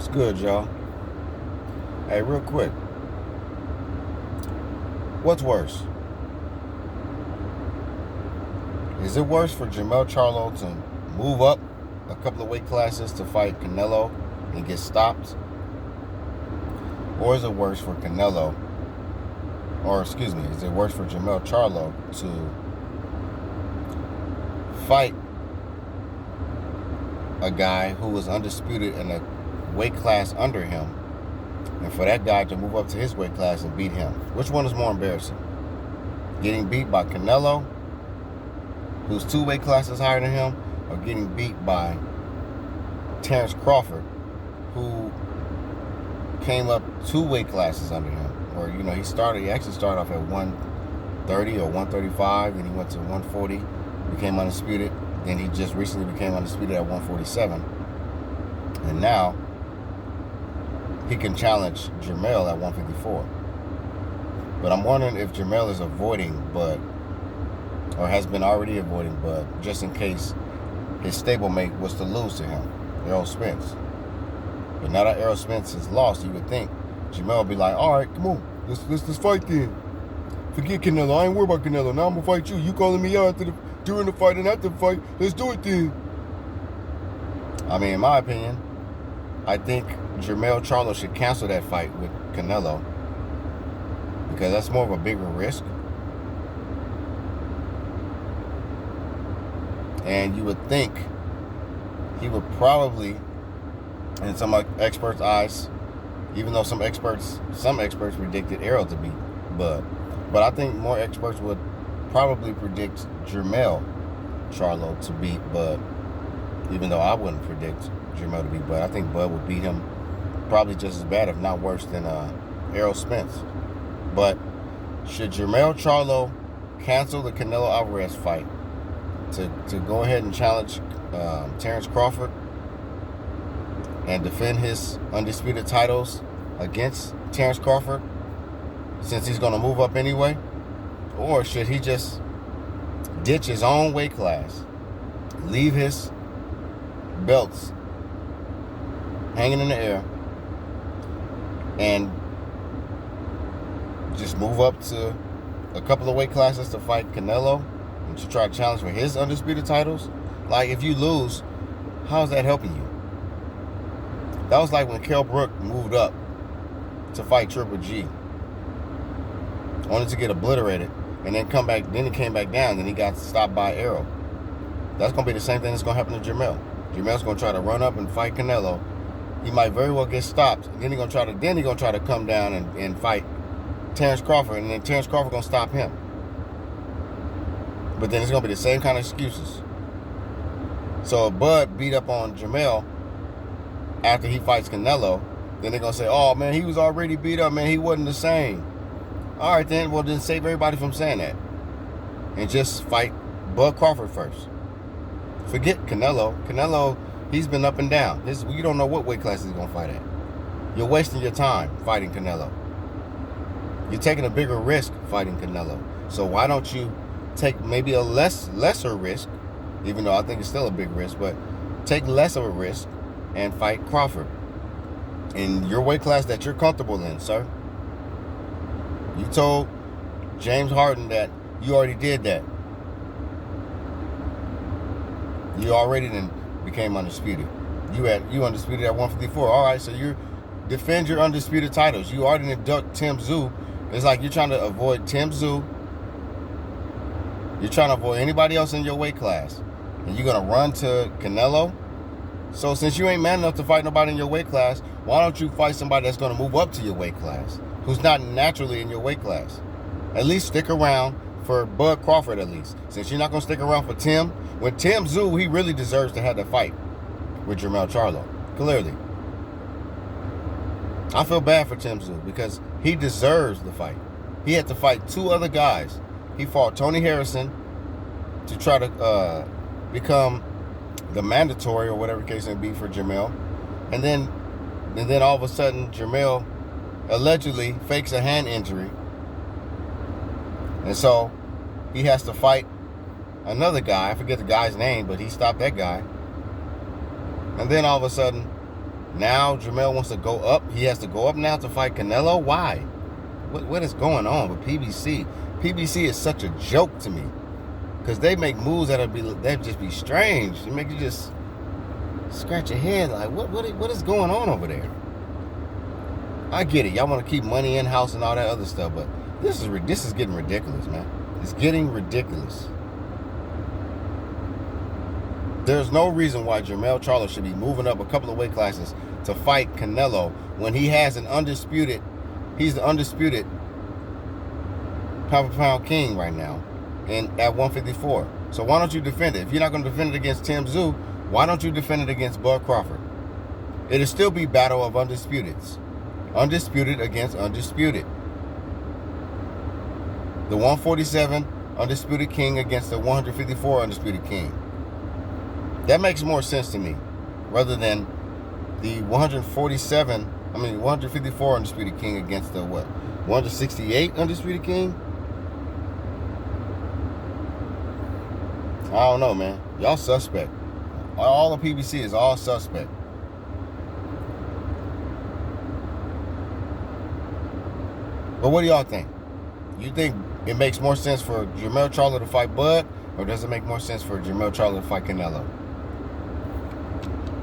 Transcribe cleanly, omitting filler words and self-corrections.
What's good, y'all? Hey, real quick. What's worse? Is it worse for Jermell Charlo to move up a couple of weight classes to fight Canelo and get stopped? Or is it worse for Canelo, is it worse for Jermell Charlo to fight a guy who was undisputed in a weight class under him, and for that guy to move up to his weight class and beat him? Which one is more embarrassing? Getting beat by Canelo, who's 2 weight classes higher than him, or getting beat by Terence Crawford, who came up 2 weight classes under him? Or, he actually started off at 130 or 135, then he went to 140, became undisputed. Then he just recently became undisputed at 147. And now he can challenge Jermell at 154. But I'm wondering if Jermell is avoiding Bud, or has been already avoiding Bud, just in case his stablemate was to lose to him, Errol Spence. But now that Errol Spence is lost, you would think Jermell would be like, all right, come on, let's fight then. Forget Canelo. I ain't worried about Canelo. Now I'm going to fight you. You calling me out during the fight and after the fight. Let's do it then. I mean, in my opinion, I think Jermell Charlo should cancel that fight with Canelo, because that's more of a bigger risk. And you would think he would probably, in some experts' eyes, even though some experts predicted Errol to beat Bud, but I think more experts would probably predict Jermell Charlo to beat Bud, even though I wouldn't predict Jermell to beat Bud. I think Bud would beat him probably just as bad, if not worse, than Errol Spence. But should Jermell Charlo cancel the Canelo Alvarez fight to go ahead and challenge Terence Crawford and defend his undisputed titles against Terence Crawford, since he's going to move up anyway? Or should he just ditch his own weight class, leave his belts hanging in the air, and just move up to a couple of weight classes to fight Canelo and to try to challenge for his undisputed titles? Like, if you lose, how's that helping you? That was like when Kell Brook moved up to fight Triple G, only to get obliterated, and then come back. Then he came back down. Then he got stopped by Errol. That's gonna be the same thing that's gonna happen to Jermell. Jermell's gonna try to run up and fight Canelo. He might very well get stopped. Then he's gonna try to come down and fight Terence Crawford, and then Terence Crawford gonna stop him. But then it's gonna be the same kind of excuses. So if Bud beat up on Jermell after he fights Canelo, then they're gonna say, oh man, he was already beat up, man, he wasn't the same. All right, then, well, then save everybody from saying that and just fight Bud Crawford first. Forget Canelo. Canelo, he's been up and down. You don't know what weight class he's going to fight at. You're wasting your time fighting Canelo. You're taking a bigger risk fighting Canelo. So why don't you take maybe a lesser risk, even though I think it's still a big risk, but take less of a risk and fight Crawford in your weight class that you're comfortable in, sir. You told James Harden that you already did that. You already then became undisputed. You undisputed at 154. All right, so you defend your undisputed titles. You already induct Tim Tszyu. It's like you're trying to avoid Tim Tszyu. You're trying to avoid anybody else in your weight class, and you're gonna run to Canelo. So since you ain't man enough to fight nobody in your weight class, why don't you fight somebody that's gonna move up to your weight class, who's not naturally in your weight class? At least stick around for Bud Crawford, at least. Since you're not going to stick around for Tim. With Tim Tszyu, he really deserves to have that fight with Jermell Charlo. Clearly. I feel bad for Tim Tszyu because he deserves the fight. He had to fight 2 other guys. He fought Tony Harrison to try to become the mandatory, or whatever the case may be, for Jermell. And then all of a sudden, Jermell allegedly fakes a hand injury, and so he has to fight another guy. I forget the guy's name, but he stopped that guy. And then all of a sudden, Now Jermell wants to go up. He has to go up now to fight Canelo. Why? What is going on with PBC? PBC is such a joke to me because they make moves that just be strange. They make you just scratch your head like, what is going on over there? I get it. Y'all want to keep money in house and all that other stuff, but this is getting ridiculous, man. It's getting ridiculous. There's no reason why Jermell Charlo should be moving up a couple of weight classes to fight Canelo when he has he's the undisputed pound for pound king right now at 154. So why don't you defend it? If you're not going to defend it against Tim Tszyu, why don't you defend it against Bud Crawford? It'll still be battle of undisputeds. Undisputed against undisputed. The 147 undisputed king against the 154 undisputed king. That makes more sense to me, rather than the 154 undisputed king against the 168 undisputed king? I don't know, man. Y'all suspect. All the PBC is all suspect. But what do y'all think? You think it makes more sense for Jermell Charlo to fight Bud, or does it make more sense for Jermell Charlo to fight Canelo?